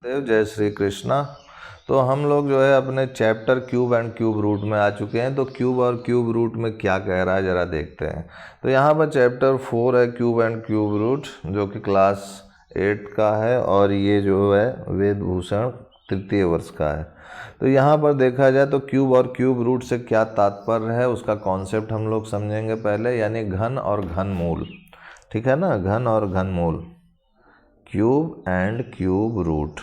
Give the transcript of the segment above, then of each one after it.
देव जय श्री कृष्णा। तो हम लोग जो है अपने chapter cube and cube root में आ चुके हैं। तो क्यूब और क्यूब रूट में क्या कह रहा है ज़रा देखते हैं। तो यहाँ पर चैप्टर 4 है क्यूब एंड क्यूब रूट, जो कि क्लास 8 का है और ये जो है वेद भूषण तृतीय वर्ष का है। तो यहाँ पर देखा जाए तो क्यूब और क्यूब रूट से क्या तात्पर्य है उसका कॉन्सेप्ट हम लोग समझेंगे पहले, यानी घन और घनमूल। ठीक है ना, घन और घनमूल, क्यूब एंड क्यूब रूट।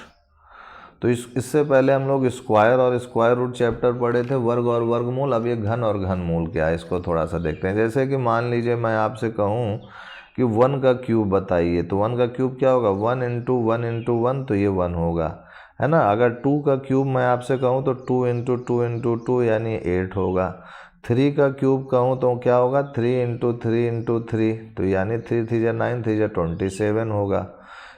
तो इससे पहले हम लोग स्क्वायर और स्क्वायर रूट चैप्टर पढ़े थे, वर्ग और वर्गमूल। अब ये घन और घनमूल क्या है इसको थोड़ा सा देखते हैं। जैसे कि मान लीजिए मैं आपसे कहूँ कि 1 का क्यूब बताइए, तो 1 का क्यूब क्या होगा, 1 इंटू 1 इंटू 1, तो ये 1 होगा, है ना। अगर 2 का क्यूब मैं आपसे कहूँ तो 2 इंटू 2 इंटू 2 यानी 8 होगा। 3 का क्यूब कहूँ तो क्या होगा, 3 इंटू 3 इंटू 3, तो यानी 3 3 9 3 27 होगा।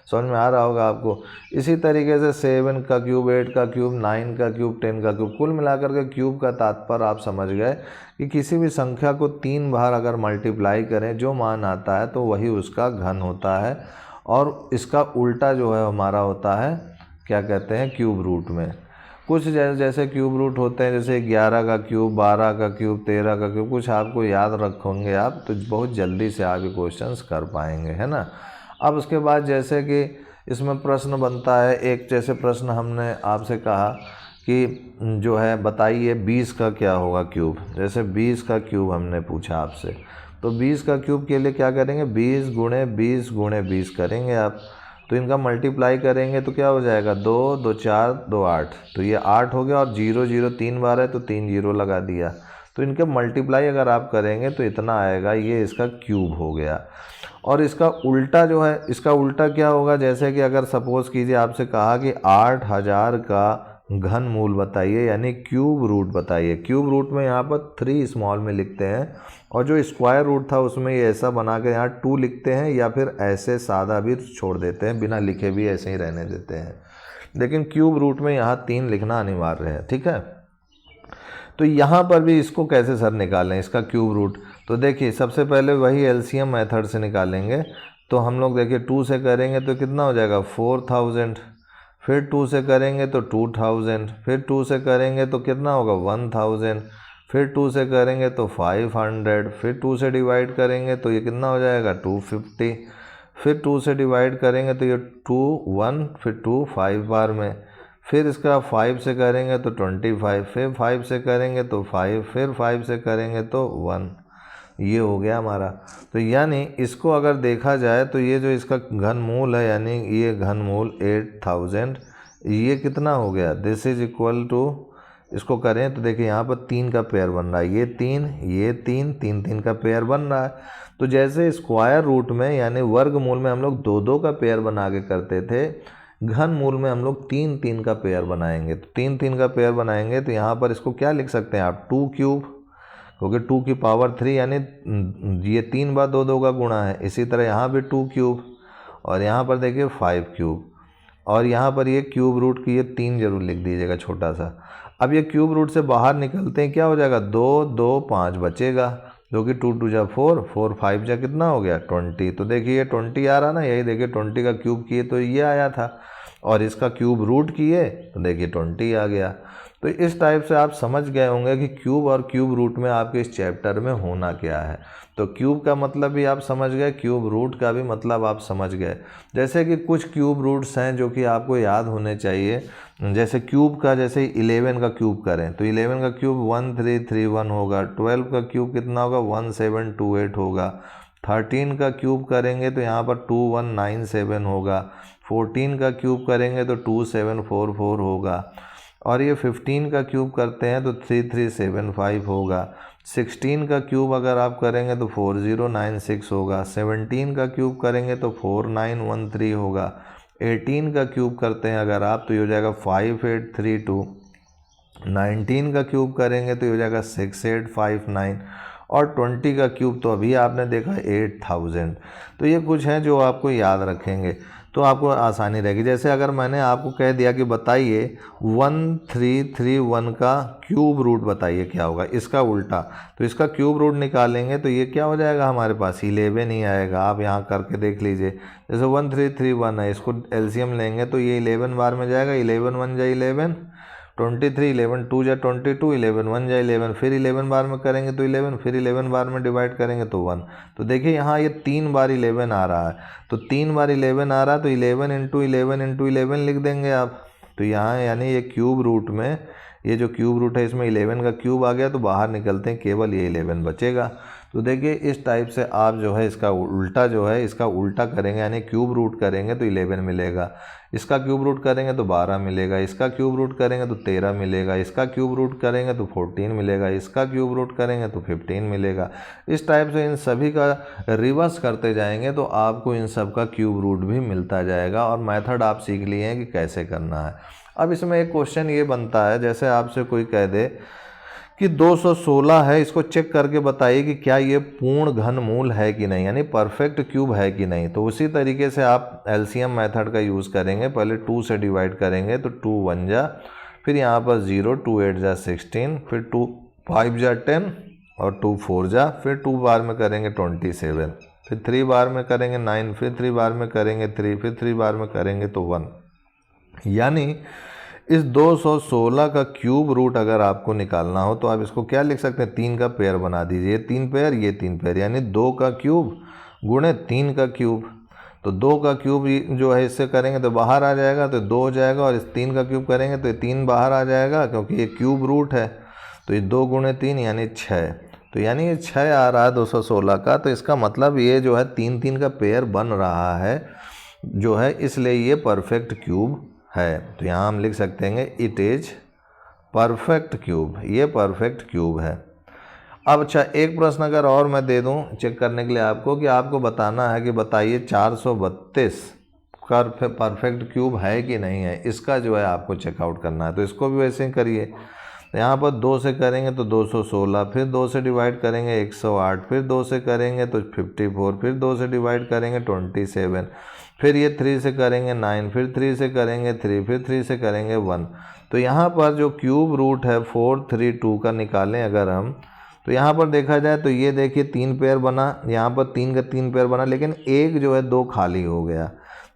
समझ में आ रहा होगा आपको। इसी तरीके से 7 का क्यूब, 8 का क्यूब, 9 का क्यूब, 10 का क्यूब, कुल मिलाकर के क्यूब का तात्पर्य आप समझ गए कि किसी भी संख्या को 3 बार अगर मल्टीप्लाई करें जो मान आता है तो वही उसका घन होता है। और इसका उल्टा जो है हमारा होता है, क्या कहते हैं, क्यूब रूट में। कुछ जैसे क्यूब रूट होते हैं, जैसे 11 का क्यूब, 12 का क्यूब, 13 का क्यूब, कुछ आपको याद रखोगे आप तो बहुत जल्दी से आप ये क्वेश्चंस कर पाएंगे, है ना। अब उसके बाद जैसे कि इसमें प्रश्न बनता है, एक जैसे प्रश्न हमने आपसे कहा कि जो है बताइए 20 का क्या होगा क्यूब। जैसे 20 का क्यूब हमने पूछा आपसे, तो 20 का क्यूब के लिए क्या करेंगे, 20 गुणे 20 गुणे 20 करेंगे आप। तो इनका मल्टीप्लाई करेंगे तो क्या हो जाएगा, 2 2 4 2 8, तो ये 8 हो गया। और 0 0 3 बार है तो 3 0 लगा दिया। तो इनके मल्टीप्लाई अगर आप करेंगे तो इतना आएगा, ये इसका क्यूब हो गया। और इसका उल्टा जो है, इसका उल्टा क्या होगा, जैसे कि अगर सपोज कीजिए आपसे कहा कि 8000 का घन मूल बताइए, यानी क्यूब रूट बताइए। क्यूब रूट में यहाँ पर 3 स्मॉल में लिखते हैं, और जो स्क्वायर रूट था उसमें ये ऐसा बना के यहाँ 2 लिखते हैं, या फिर ऐसे सादा भी छोड़ देते हैं, बिना लिखे भी ऐसे ही रहने देते हैं। लेकिन क्यूब रूट में यहाँ 3 लिखना अनिवार्य है, ठीक है। तो यहाँ पर भी इसको कैसे सर निकालें, इसका क्यूब रूट। तो देखिए सबसे पहले वही एलसीएम मेथड से निकालेंगे। तो हम लोग देखिए 2 से करेंगे तो कितना हो जाएगा, 4000। फिर 2 से करेंगे तो 2000। फिर 2 से करेंगे तो कितना होगा, 1000। फिर 2 से करेंगे तो 500। फिर 2 से डिवाइड करेंगे तो ये कितना हो जाएगा, 250। फिर 2 से डिवाइड करेंगे तो ये 2 1, फिर 2 5 बार में। फिर इसका 5 से करेंगे तो 25, फिर 5 से करेंगे तो 5, फिर 5 से करेंगे तो 1। ये हो गया हमारा। तो यानी इसको अगर देखा जाए तो ये जो इसका घनमूल है, यानी ये घनमूल 8000, ये कितना हो गया, दिस इज इक्वल टू, इसको करें तो देखिए यहाँ पर 3 का पेयर बन रहा है, ये 3 ये 3, 3 3 का पेयर बन रहा है। तो जैसे स्क्वायर रूट में यानी वर्गमूल में हम लोग 2 2 का पेयर बना के करते थे, घन मूल में हम लोग 3 3 का पेयर बनाएंगे। तो 3 3 का पेयर बनाएंगे तो यहाँ पर इसको क्या लिख सकते हैं आप, 2 क्यूब, क्योंकि 2 की पावर 3 यानी ये 3 बार 2 2 का गुणा है। इसी तरह यहाँ भी 2 क्यूब, और यहाँ पर देखिए 5 क्यूब, और यहाँ पर ये क्यूब रूट की ये 3 जरूर लिख दीजिएगा छोटा सा। अब ये क्यूब रूट से बाहर निकलते हैं, क्या हो जाएगा, 2 2 5 बचेगा, जो कि 2 2 जा 4, 4 5 जा कितना हो गया, 20। तो देखिए 20 आ रहा ना, यही देखिए 20 का क्यूब किए तो ये आया था, और इसका क्यूब रूट किए तो देखिए 20 आ गया। तो इस टाइप से आप समझ गए होंगे कि क्यूब और क्यूब रूट में आपके इस चैप्टर में होना क्या है। तो क्यूब का मतलब भी आप समझ गए, क्यूब रूट का भी मतलब आप समझ गए। जैसे कि कुछ क्यूब रूट्स हैं जो कि आपको याद होने चाहिए। जैसे क्यूब का, जैसे 11 का क्यूब करें तो 11 का क्यूब 1331 होगा। 12 का क्यूब कितना होगा, 1728 होगा। 13 का क्यूब करेंगे तो यहाँ पर 2197 होगा। 14 का क्यूब करेंगे तो 2744 होगा। और ये 15 का क्यूब करते हैं तो 3375 होगा। 16 का क्यूब अगर आप करेंगे तो 4096 होगा। 17 का क्यूब करेंगे तो 4913 होगा। 18 का क्यूब करते हैं अगर आप तो ये हो जाएगा 5832। 19 का क्यूब करेंगे तो ये हो जाएगा 6859। और 20 का क्यूब तो अभी आपने देखा 8000। तो ये कुछ हैं जो आपको याद रखेंगे। तो आपको आसानी रहेगी। जैसे अगर मैंने आपको कह दिया कि बताइए 1331 का क्यूब रूट बताइए क्या होगा, इसका उल्टा, तो इसका क्यूब रूट निकालेंगे तो ये क्या हो जाएगा हमारे पास 11 ही आएगा। आप यहाँ करके देख लीजिए, जैसे 1331 है, इसको एलसीएम लेंगे तो ये 11 बार में जाएगा, 11 1 जा 11, 23, 11 2 जा 22, 11 1 जा 11, फिर 11 बार में करेंगे तो 11, फिर 11 बार में डिवाइड करेंगे तो 1। तो देखिए यहाँ ये 3 बार 11 आ रहा है, तो 3 बार 11 आ रहा है तो 11 इंटू 11 इंटू 11 लिख देंगे आप। तो यहाँ यानी ये क्यूब रूट में, ये जो क्यूब रूट है इसमें 11 का क्यूब आ गया, तो बाहर निकलते हैं केवल ये 11 बचेगा। तो देखिए इस टाइप से आप जो है इसका उल्टा जो है इसका उल्टा करेंगे, यानी क्यूब रूट करेंगे तो 11 मिलेगा, इसका क्यूब रूट करेंगे तो 12 मिलेगा, इसका क्यूब रूट करेंगे तो 13 मिलेगा, इसका क्यूब रूट करेंगे तो 14 मिलेगा, इसका क्यूब रूट करेंगे तो 15 मिलेगा। इस टाइप से इन सभी का रिवर्स करते जाएंगे तो आपको इन सब का क्यूब रूट भी मिलता जाएगा, और मेथड आप सीख लिए हैं कि कैसे करना है। अब इसमें एक क्वेश्चन ये बनता है, जैसे आपसे कोई कह दे कि 216 है, इसको चेक करके बताइए कि क्या ये पूर्ण घनमूल है कि नहीं, यानी परफेक्ट क्यूब है कि नहीं। तो उसी तरीके से आप एलसीएम मेथड का यूज़ करेंगे। पहले 2 से डिवाइड करेंगे तो 2 1 जा, फिर यहाँ पर 0, 2 8 जा 16, फिर 2 5 जा 10 और 2 4 जा, फिर 2 बार में करेंगे 27, फिर 3 बार में करेंगे 9, फिर 3 बार में करेंगे 3, फिर 3 बार में करेंगे तो 1। यानी इस 216 का क्यूब रूट अगर आपको निकालना हो तो आप इसको क्या लिख सकते हैं, 3 का पेयर बना दीजिए, ये 3 पेयर, ये 3 पेयर, यानी 2 का क्यूब गुणे 3 का क्यूब। तो 2 का क्यूब जो है इससे करेंगे तो बाहर आ जाएगा, तो 2 हो जाएगा, और इस 3 का क्यूब करेंगे तो ये 3 बाहर आ जाएगा, क्योंकि ये क्यूब रूट है। तो ये 2 गुणे 3 यानी 6, तो यानी ये 6 आ रहा है 216 का। तो इसका मतलब ये जो है 3 3 का पेयर बन रहा है जो है, इसलिए ये परफेक्ट क्यूब है। तो यहाँ हम लिख सकते हैं इट इज परफेक्ट क्यूब, ये परफेक्ट क्यूब है। अब अच्छा एक प्रश्न अगर और मैं दे दूँ चेक करने के लिए आपको, कि आपको बताना है कि बताइए 432 का परफेक्ट क्यूब है कि नहीं है, इसका जो है आपको चेकआउट करना है। तो इसको भी वैसे ही करिए, तो यहाँ पर 2 से करेंगे तो 216, फिर 2 से डिवाइड करेंगे 108, फिर 2 से करेंगे तो 54, फिर 2 से डिवाइड करेंगे 27, फिर ये 3 से करेंगे 9, फिर 3 से करेंगे 3, फिर 3 से करेंगे 1। तो यहाँ पर जो क्यूब रूट है 432 का निकालें अगर हम, तो यहाँ पर देखा जाए तो ये देखिए 3 पेयर बना, यहाँ पर 3 का 3 पेयर बना, लेकिन एक जो है 2 खाली हो गया।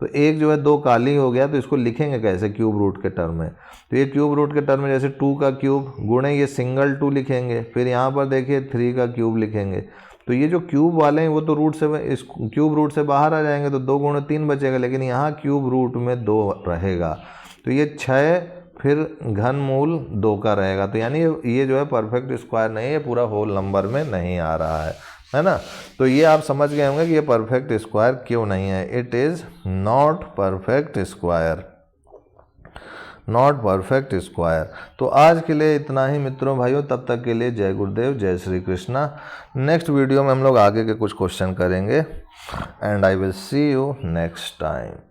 तो एक जो है 2 खाली हो गया, तो इसको लिखेंगे कैसे क्यूब रूट के टर्म में। तो ये क्यूब रूट के टर्म में जैसे 2 का क्यूब गुणे ये सिंगल 2 लिखेंगे, फिर यहाँ पर देखिए 3 का क्यूब लिखेंगे। तो ये जो क्यूब वाले हैं वो तो रूट से, इस क्यूब रूट से बाहर आ जाएंगे, तो 2 गुणे 3 बचेगा, लेकिन यहाँ क्यूब रूट में 2 रहेगा। तो ये 6 फिर घनमूल 2 का रहेगा। तो यानी ये जो है परफेक्ट स्क्वायर नहीं है, पूरा होल नंबर में नहीं आ रहा है ना। तो ये आप समझ गए होंगे कि ये परफेक्ट स्क्वायर क्यों नहीं है। It is not perfect square, not perfect square. तो आज के लिए इतना ही मित्रों भाइयों, तब तक के लिए जय गुरुदेव, जय श्री कृष्णा। नेक्स्ट वीडियो में हम लोग आगे के कुछ क्वेश्चन करेंगे, and I will see you next time.